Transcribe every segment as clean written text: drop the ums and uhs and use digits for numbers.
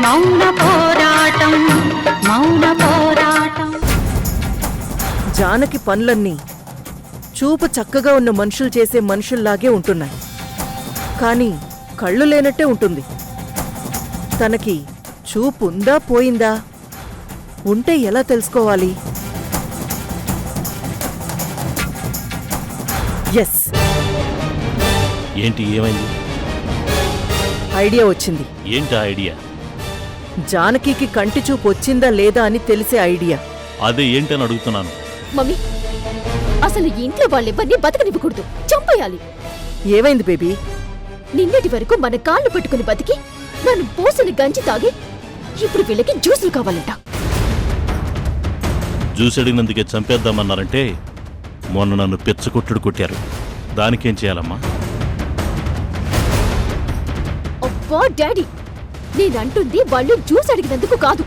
మౌన పోరాటం మౌన పోరాటం. జానకి పనులన్నీ చూపు చక్కగా ఉన్న మనుషులు చేసే మనుషుల్లాగే ఉంటున్నాయి. కానీ కళ్ళు లేనట్టే ఉంటుంది. తనకి చూపు ఉందా పోయిందా? ఉంటే ఎలా తెలుసుకోవాలి? ఎస్, ఏంటి ఏమైంది? ఐడియా వచ్చింది. ఏంటా ఐడియా? జానకి కంటి చూపు వచ్చిందా లేదా అని తెలిసే ఐడియా. అదే ఏంటని అడుగుతున్నాను. మమ్మీ, అసలు ఇంట్లో వాళ్ళెవ్వరిని బతకనివ్వకూడదు, చంపేయాలి. ఏమైంది బేబీ? నిన్నటి వరకు మన కాళ్ళు పట్టుకుని బతికి నన్ను పోసిన గంజి తాగి ఇప్పుడు వీళ్ళకి జ్యూసులు కావాలంట. జ్యూస్ అడిగినందుకే చంపేద్దామన్నారంటే మొన్న నన్ను పెచ్చకొట్టుడు కొట్టారు. దానికేం చేయాలమ్మా? అబ్బా డాడీ, నేనంటుంది వాళ్ళు జ్యూస్ అడిగినందుకు కాదు,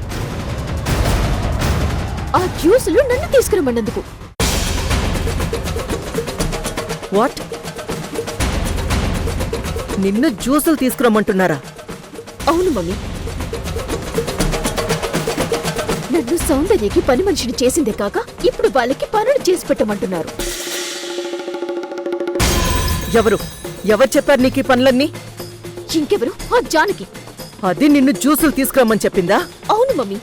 ఆ జ్యూసులు నన్ను తీసుకురమ్మన్నందుకు. వాట్? నిన్ను జ్యూసులు తీసుకురమ్మంటున్నారా? అవును మమ్మీ, నన్ను సౌందర్యకి పని మనిషిని చేసిందే కాక ఇప్పుడు వాళ్ళకి పనులు చేసి పెట్టమంటున్నారు. ఎవరు చెప్పారు నీకు ఈ పనులన్నీ? ఇంకెవరు? ఆ జానకి. అది నిన్ను జ్యూసులు తీసుకురమ్మని చెప్పిందా? అవును మమ్మీ,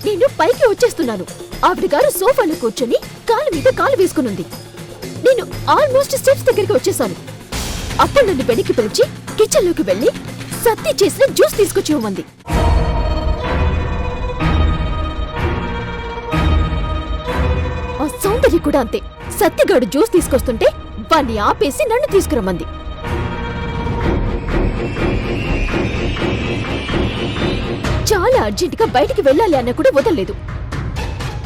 నేను పైకి వచ్చేస్తున్నాను. ఆవిడ గారు సోఫాలో కూర్చొని కాలు మీద కాలు వేసుకునుంది. నేను ఆల్మోస్ట్ స్టెప్స్ దగ్గరికి వచ్చేసాను. అప్పుడు నన్ను వెనక్కి పిలిచి కిచెన్లోకి వెళ్లి సత్తి చేసిన జ్యూస్ తీసుకొచ్చి ఇవ్వమంది. ఆ సౌందర్య కూడా అంతే. సత్తిగాడు జ్యూస్ తీసుకొస్తుంటే వాణ్ణి ఆపేసి నన్ను తీసుకురమ్మంది. చాలా అర్జెంటుగా బయటికి వెళ్ళాలి అన్న కూడా వదలలేదు.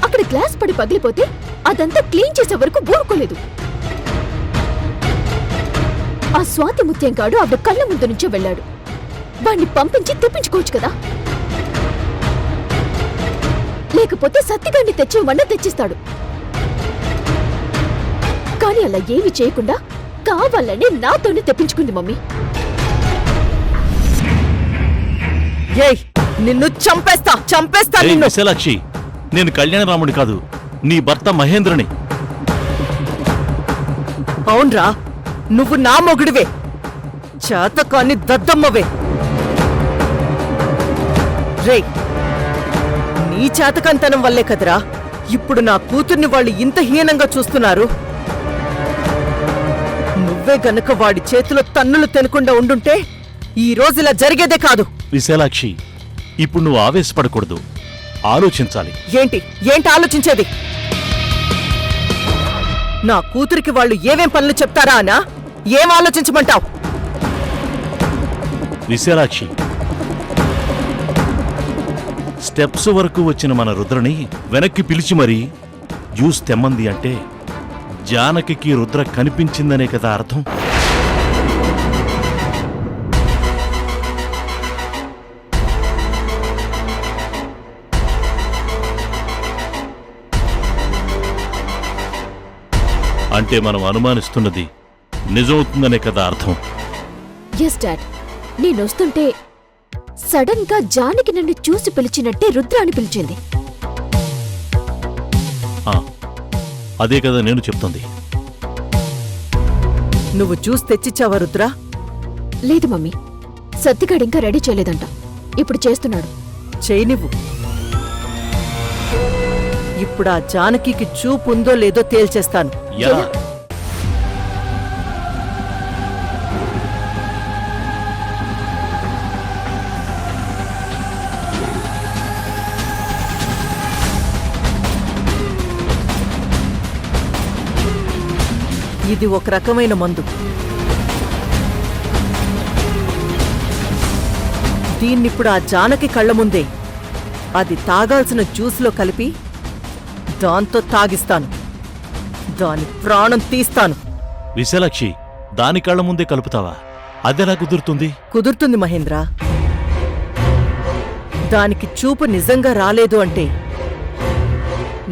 అక్కడ గ్లాస్ పడి పగిలిపోతే అదంతా క్లీన్ చేసే వరకు ఊరుకోలేదు. ఆ స్వాతి ముత్యంగాడు ఆవిడ కళ్ళ ముందు నుంచే వెళ్ళాడు. వాణ్ణి పంపించి తెప్పించుకోవచ్చు కదా, లేకపోతే సత్తిగాడిని తెచ్చివన్నా తెచ్చిస్తాడు. కానీ అలా ఏమీ చేయకుండా కావాలని నాతోనే తెప్పించుకుంది మమ్మీ. ఏయ్, నిన్ను చంపేస్తా నిన్ను. విశాలాక్షి, నేను కళ్యాణరాముడి కాదు, నీ భర్త మహేంద్రని. అవునరా, నువ్వు నా మొగుడివే, చేతకాని దద్దమ్మవే. రే, నీ చేతకంతనం వల్లే కదరా ఇప్పుడు నా కూతుర్ని వాళ్ళు ఇంత హీనంగా చూస్తున్నారు. నువ్వే గనక వాడి చేతిలో తన్నులు తినకుండా ఉండుంటే ఈ రోజు ఇలా జరిగేదే కాదు. విశాలాక్షి, ఇప్పుడు నువ్వు ఆవేశపడకూడదు, ఆలోచించాలి. ఏంటి ఆలోచించేది? నా కూతురికి వాళ్ళు ఏమేం పనులు చెప్తారా అనా? ఏం ఆలోచించమంటావు? విశాలాక్షి, స్టెప్స్ వరకు వచ్చిన మన రుద్రని వెనక్కి పిలిచి మరీ జ్యూస్ తెమ్మంది అంటే జానకి రుద్ర కనిపించిందనే కదా అర్థం. అంటే మనం అనుమానిస్తున్నది నిజమవుతుందనే కదా అర్థం. ఎస్ డాడ్, నేనొస్తుంటే సడన్ గా జానకి నన్ను చూసి పిలిచినట్టే రుద్ర అని పిలిచింది. అదే కదా నేను చెప్తుంది. నువ్వు జ్యూస్ తెచ్చిచ్చావా రుద్రా? లేదు మమ్మీ, సత్తిగాడు ఇంకా రెడీ చేయలేదంట. ఇప్పుడు చేస్తున్నాడు. చేయనివ్వు. ఇప్పుడు ఆ జానకి చూపు ఉందో లేదో తేల్చేస్తాను. ఎలా? ఇది ఒక రకమైన మందు. దీన్నిప్పుడు ఆ జానకి కళ్ళ ముందే అది తాగాల్సిన జ్యూస్లో కలిపి దాంతో తాగిస్తాను. దాని ప్రాణం తీస్తాను. విశాలాక్షి, దాని కళ్ళ ముందే కలుపుతావా? అదెలా కుదురుతుంది? కుదురుతుంది మహేంద్ర. దానికి చూపు నిజంగా రాలేదు అంటే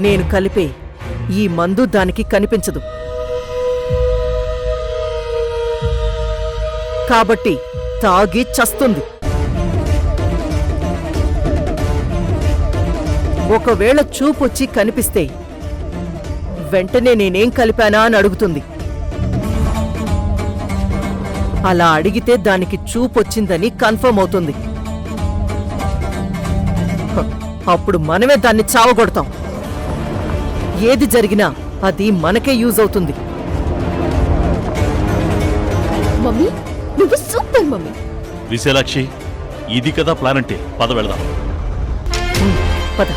నేను కలిపే ఈ మందు దానికి కనిపించదు. కాబట్టి తాగి చస్తుంది. ఒకవేళ చూపొచ్చి కనిపిస్తే వెంటనే నేనేం కలిపానా అని అడుగుతుంది. అలా అడిగితే దానికి చూపొచ్చిందని కన్ఫర్మ్ అవుతుంది. అప్పుడు మనమే దాన్ని చావగొడతాం. ఏది జరిగినా అది మనకే యూజ్ అవుతుంది. మమ్మీ నువ్వు సూపర్ మమ్మీ. విశాలాక్షి, ఇది కదా ప్లాన్ అంటే. పద వెళదాం. పద.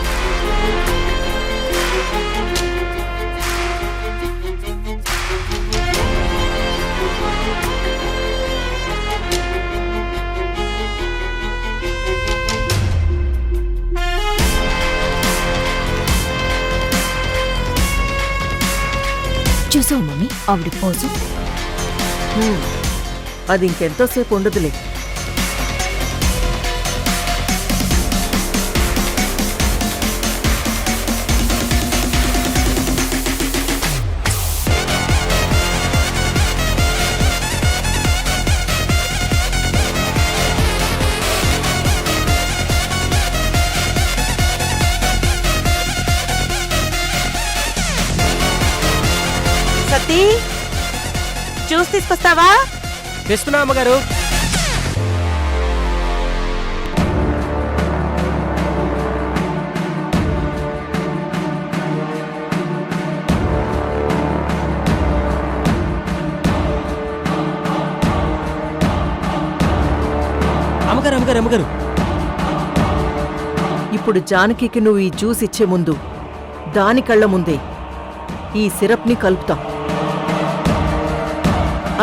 చూసావు మమ్మీ ఆవిడ పోజు? అది ఇంకెంతోసేపు ఉండదులే. సతీ, జ్యూస్ తీసుకొస్తావా? తెస్తున్నా అమ్మగారు. అమ్మగారు అమ్మగారు అమ్మగారు, ఇప్పుడు జానకికి నువ్వు ఈ జ్యూస్ ఇచ్చే ముందు దాని కళ్ళ ముందే ఈ సిరప్ని కలుపుతాం.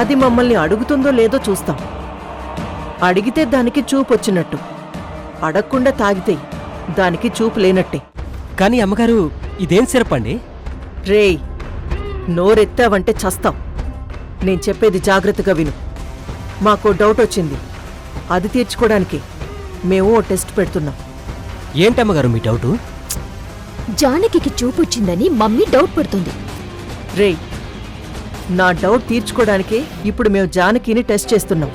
అది మమ్మల్ని అడుగుతుందో లేదో చూస్తాం. అడిగితే దానికి చూపొచ్చినట్టు, అడగకుండా తాగితే దానికి చూపు లేనట్టే. కానీ అమ్మగారు ఇదేం సిరప్ అండి? రేయ్, నోరెత్తావంటే చస్తాం. నేను చెప్పేది జాగ్రత్తగా విను. మాకో డౌట్ వచ్చింది. అది తీర్చుకోవడానికి మేము ఓ టెస్ట్ పెడుతున్నాం. ఏంటమ్మగారు మీ డౌటు? జానకికి చూపొచ్చిందని మమ్మీ డౌట్ పడుతుంది. రేయ్, నా డౌట్ తీర్చుకోవడానికే ఇప్పుడు మేము జానకిని టెస్ట్ చేస్తున్నాం.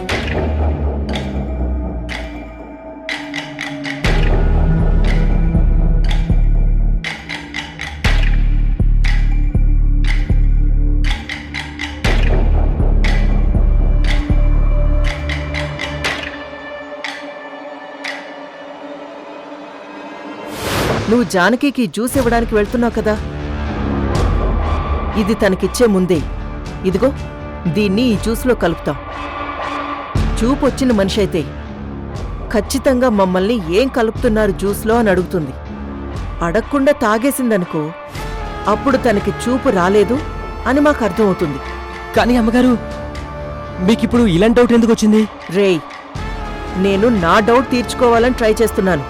నువ్వు జానకికి జ్యూస్ ఇవ్వడానికి వెళ్తున్నావు కదా, ఇది తనకిచ్చే ముందే ఇదిగో దీన్ని ఈ జ్యూస్లో కలుపుతాం. చూపొచ్చిన మనిషి అయితే ఖచ్చితంగా మమ్మల్ని ఏం కలుపుతున్నారు జ్యూస్లో అని అడుగుతుంది. అడగకుండా తాగేసిందనుకో, అప్పుడు తనకి చూపు రాలేదు అని మాకు అర్థమవుతుంది. కానీ అమ్మగారు మీకిప్పుడు ఇలాంటి డౌట్ ఎందుకు వచ్చింది? రేయ్, నేను నా డౌట్ తీర్చుకోవాలని ట్రై చేస్తున్నాను.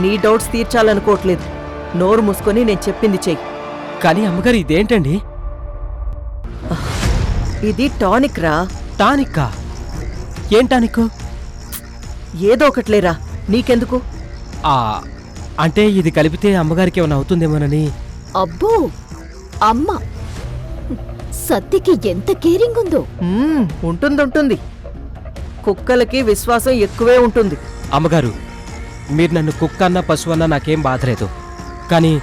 నీ డౌట్స్ తీర్చాలనుకోవట్లేదు. నోరు మూసుకొని నేను చెప్పింది చెయ్యి. కానీ అమ్మగారు ఇదేంటండి? ఇది టానిక్ రా. టానిక్కా? ఏం టానిక్? ఏదో ఒకట్లేరా, నీకెందుకు? అంటే ఇది కలిపితే అమ్మగారికి ఏమైనా అవుతుందేమోనని. అబ్బో, అమ్మ సత్యకి ఎంత కేరింగ్ ఉందో. ఉంటుంది. కుక్కలకి విశ్వాసం ఎక్కువే ఉంటుంది. అమ్మగారు, మీరు నన్ను కుక్క అన్నా పశువు అన్నా నాకేం బాధలేదు. కానీ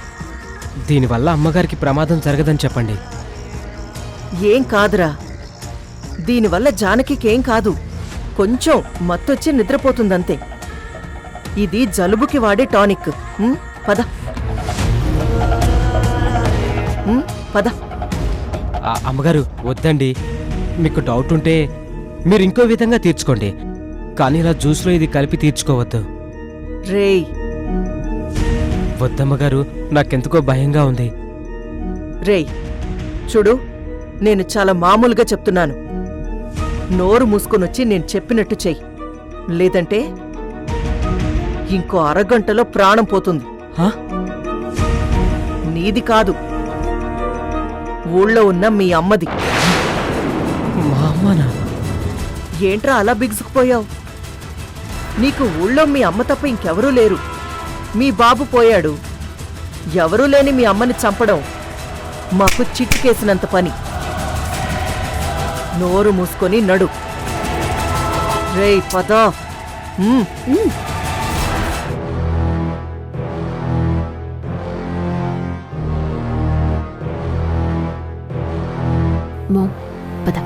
దీనివల్ల అమ్మగారికి ప్రమాదం జరగదని చెప్పండి. ఏం కాదురా, దీనివల్ల జానకికేం కాదు. కొంచెం మత్తొచ్చి నిద్రపోతుందంతే. ఇది జలుబుకి వాడే టానిక్. పద పద. అమ్మగారు వద్దండి, మీకు డౌట్ ఉంటే మీరు ఇంకో విధంగా తీర్చుకోండి. కానీ ఇలా జ్యూస్లో ఇది కలిపి తీర్చుకోవద్దు. రేయ్, వద్దమ్మగారు, నాకెందుకో భయంగా ఉంది. రేయ్ చూడు, నేను చాలా మామూలుగా చెప్తున్నాను. నోరు మూసుకొనొచ్చి నేను చెప్పినట్టు చెయ్యి, లేదంటే ఇంకో అరగంటలో ప్రాణం పోతుంది. నీది కాదు, ఊళ్ళో ఉన్న మీ అమ్మది. మా అమ్మనా? ఏంట్రా అలా బిగుసుకుపోయావు? నీకు ఊళ్ళో మీ అమ్మ తప్ప ఇంకెవరూ లేరు. మీ బాబు పోయాడు. ఎవరూ లేని మీ అమ్మని చంపడం మాకు చిట్టుకేసినంత పని. నోరు మూసుకొని నడు. రేయ్ పద. మో పద.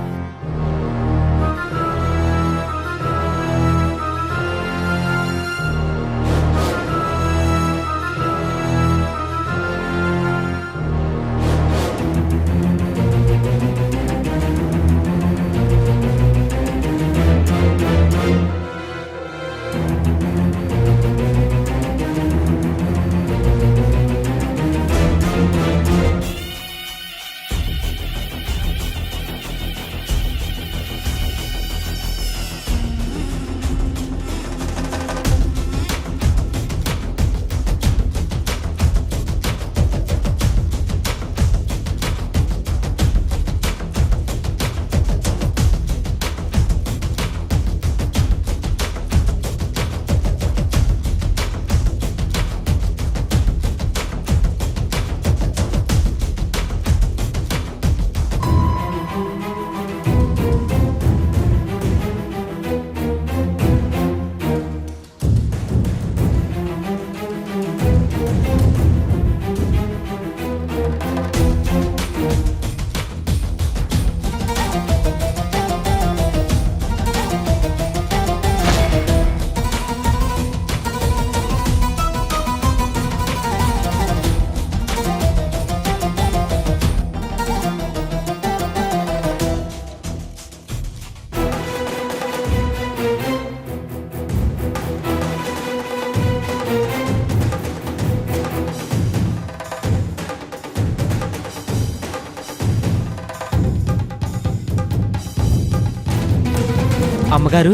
అమ్మగారు,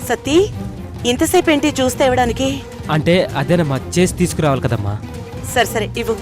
సతీ, ఇంతసేపు ఏంటి జ్యూస్ తేవడానికి? అంటే అదేనమ్మా, చేసి తీసుకురావాలి కదమ్మా. సరే సరే ఇవ్వు.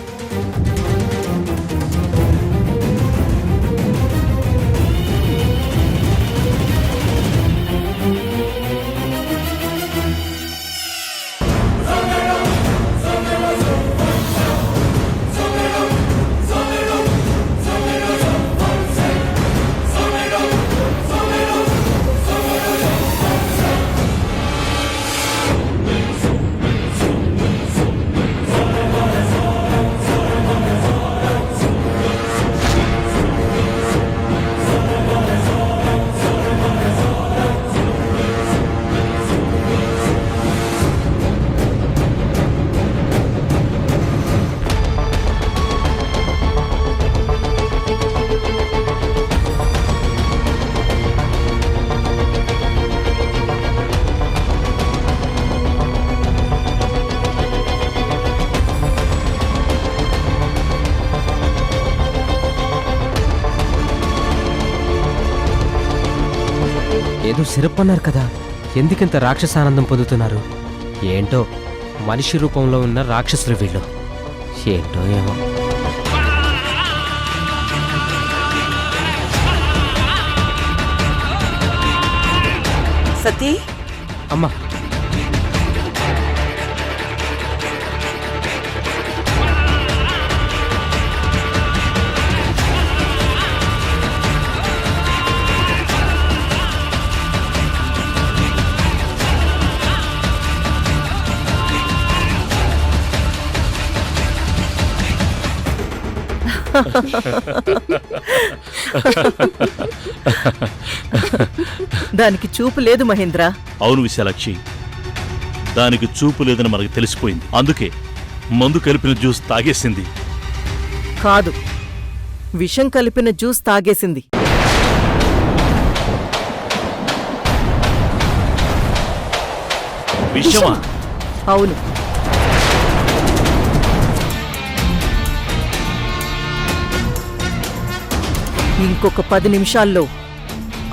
ఏదో సిరప్ అన్నారు కదా, ఎందుకింత రాక్షసానందం పొందుతున్నారు? ఏంటో మనిషి రూపంలో ఉన్న రాక్షసులు వీళ్ళు. ఏంటో ఏమో. సతీ, అమ్మా, దానికి చూపు లేదు మహేంద్ర. అవును విశాలాక్షి, దానికి చూపు లేదని మనకు తెలిసిపోయింది. అందుకే మందు కలిపిన జ్యూస్ తాగేసింది. కాదు, విషం కలిపిన జ్యూస్ తాగేసింది. విషమా? అవును. ఇంకొక 10 నిమిషాల్లో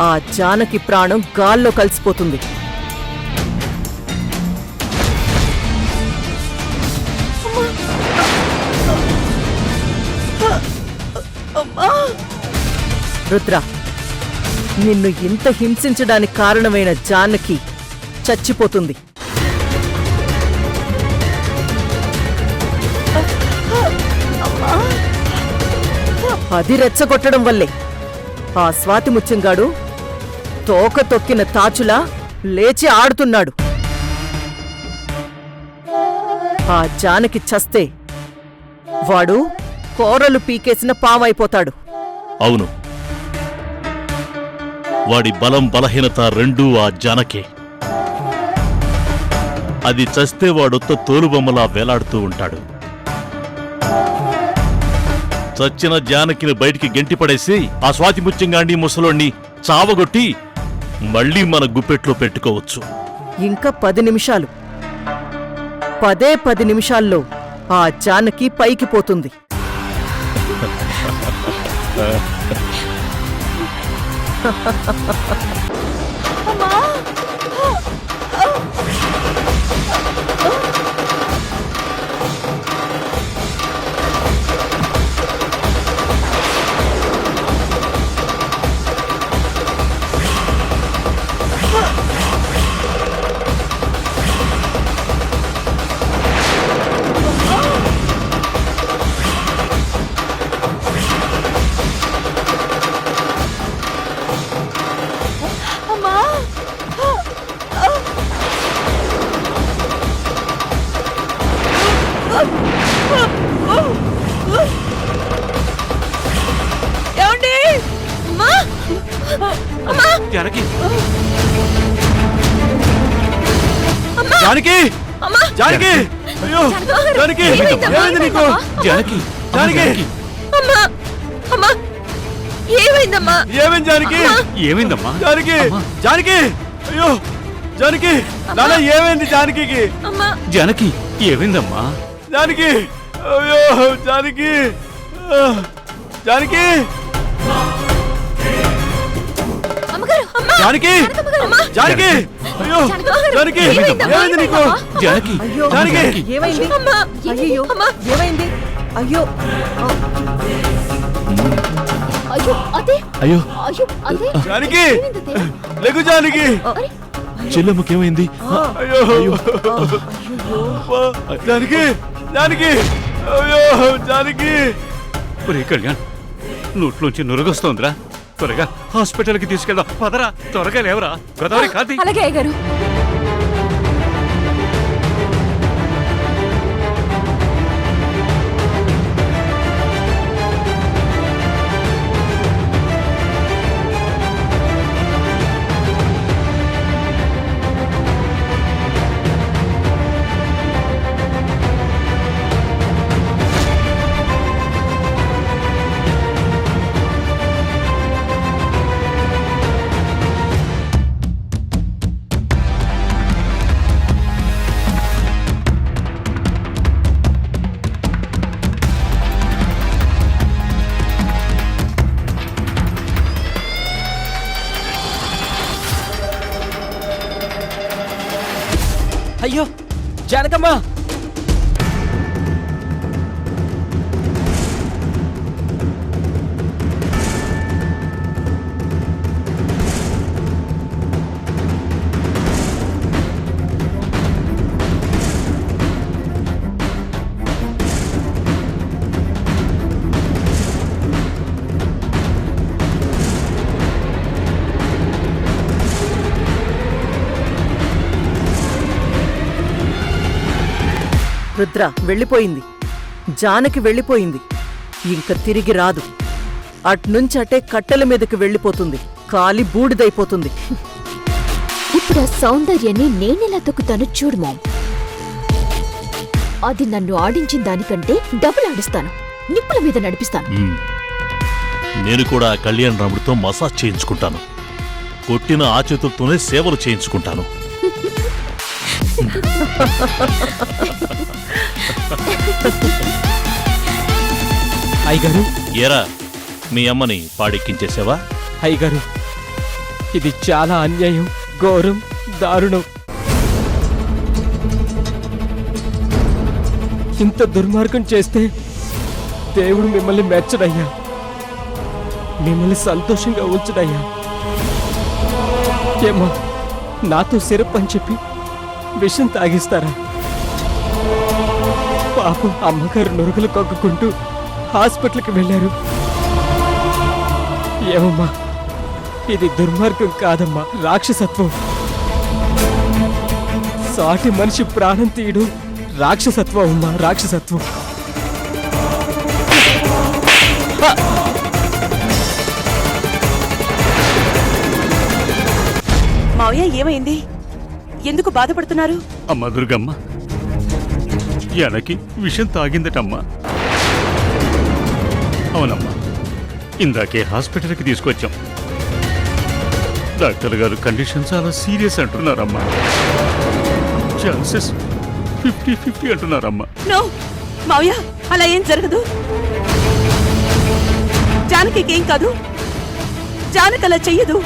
ఆ జానకి ప్రాణం గాల్లో కలిసిపోతుంది. రుద్ర, నిన్ను ఇంత హింసించడానికి కారణమైన జానకి చచ్చిపోతుంది. అది రెచ్చగొట్టడం వల్లే ఆ స్వాతి ముత్యంగాడు తోక తొక్కిన తాచులా లేచి ఆడుతున్నాడు. ఆ జానకి చస్తే వాడు కోరలు పీకేసిన పామైపోతాడు. అవును, వాడి బలం బలహీనత రెండూ ఆ జానకే. అది చస్తే వాడొత్త తోలుబొమ్మలా వేలాడుతూ ఉంటాడు. చచ్చిన జానకిని బయటికి గెంటిపడేసి ఆ స్వాతిముత్యంగాండి ముసలోణ్ణి చావగొట్టి మళ్ళీ మన గుప్పెట్లో పెట్టుకోవచ్చు. ఇంకా 10 నిమిషాలు. 10 నిమిషాల్లో ఆ జానకి పైకి పోతుంది. ఏమండి? జానకి జానకి జానకి అయ్యో జానకి ఏమైంది నీకు? జానకి జానకి ఏమైందమ్మా? ఏమైంది జానకి? ఏమైందమ్మా జానకి? జానకి అయ్యో జానకి నాన్న ఏమైంది జానకి? జానకి ఏమైందమ్మా? జానకి అయ్యో జానకి జానకి జానకి జానకి అయ్యో జానకి ఏమైంది నీకు? జానకి అయ్యో జానకి ఏమైంది? అయ్యో ఏమైంది? అయ్యో అయ్యో అదే అయ్యో అయ్యో అదే జానకి ఏమైందదే? లెగు జానకి అరే చెల్లెమ్మకేమైంది? అయ్యో జానకి జానకి అయ్యో జానకి ఒరే కళ్యాణ్, నోట్లోంచి నురగొస్తోందిరా. త్వరగా హాస్పిటల్కి తీసుకెళ్దాం. పదరా, త్వరగా లేవరా. గోదావరి కాంతి. అలాగే అయ్యగారు. అయ్యో జానకమ్మ! రుద్ర వెళ్ళిపోయింది. జానకి వెళ్ళిపోయింది. ఇంక తిరిగి రాదు. అట్నుంచటే కట్టెల మీదకి వెళ్ళిపోతుంది. కాలి బూడిదైపోతుంది. ఇప్పుడు ఆ సౌందర్యాన్ని నేనెలా తొక్కుతాను చూడు మామ్. అది నన్ను ఆడించిన దానికంటే డబుల్ ఆడిస్తాను. నిప్పుల మీద నడిపిస్తాను. నేను కూడా కళ్యాణ్ రాముడితో మసాజ్ చేయించుకుంటాను. కొట్టిన ఆ చేతులతోనే సేవలు చేయించుకుంటాను. అయ్యగారు ఏరా మీ అమ్మని పాడెక్కించేసావా? అయ్యగారు, ఇది చాలా అన్యాయం, ఘోరం, దారుణం. ఇంత దుర్మార్గం చేస్తే దేవుడు మిమ్మల్ని మెచ్చడయ్యా, మిమ్మల్ని సంతోషంగా ఉంచడయ్యా. ఏమా నాతో సిరప్ అని చెప్పి విషం తాగిస్తారా? పాపం అమ్మగారు నురుగులు కొక్కుకుంటూ హాస్పిటల్కి వెళ్ళారు. ఏమమ్మా, ఇది దుర్మార్గం కాదమ్మా, రాక్షసత్వం. సాటి మనిషి ప్రాణం తీయడం రాక్షసత్వం అమ్మా, రాక్షసత్వం. మావయ్య ఏమైంది? ఎందుకు బాధపడుతున్నారు? అమ్మ దుర్గమ్మ, జానకి విషం తాగిందటమ్మా. అవునమ్మా, ఇందాకే హాస్పిటల్కి తీసుకొచ్చాం. డాక్టర్ గారు కండిషన్ చాలా సీరియస్ అంటున్నారమ్మా. ఛాన్సెస్ 50-50 అంటున్నారమ్మా. నో మావయ్య, అలా ఏం జరగదు. జానకి ఏం కాదు. జానకి అలా చెయ్యదు.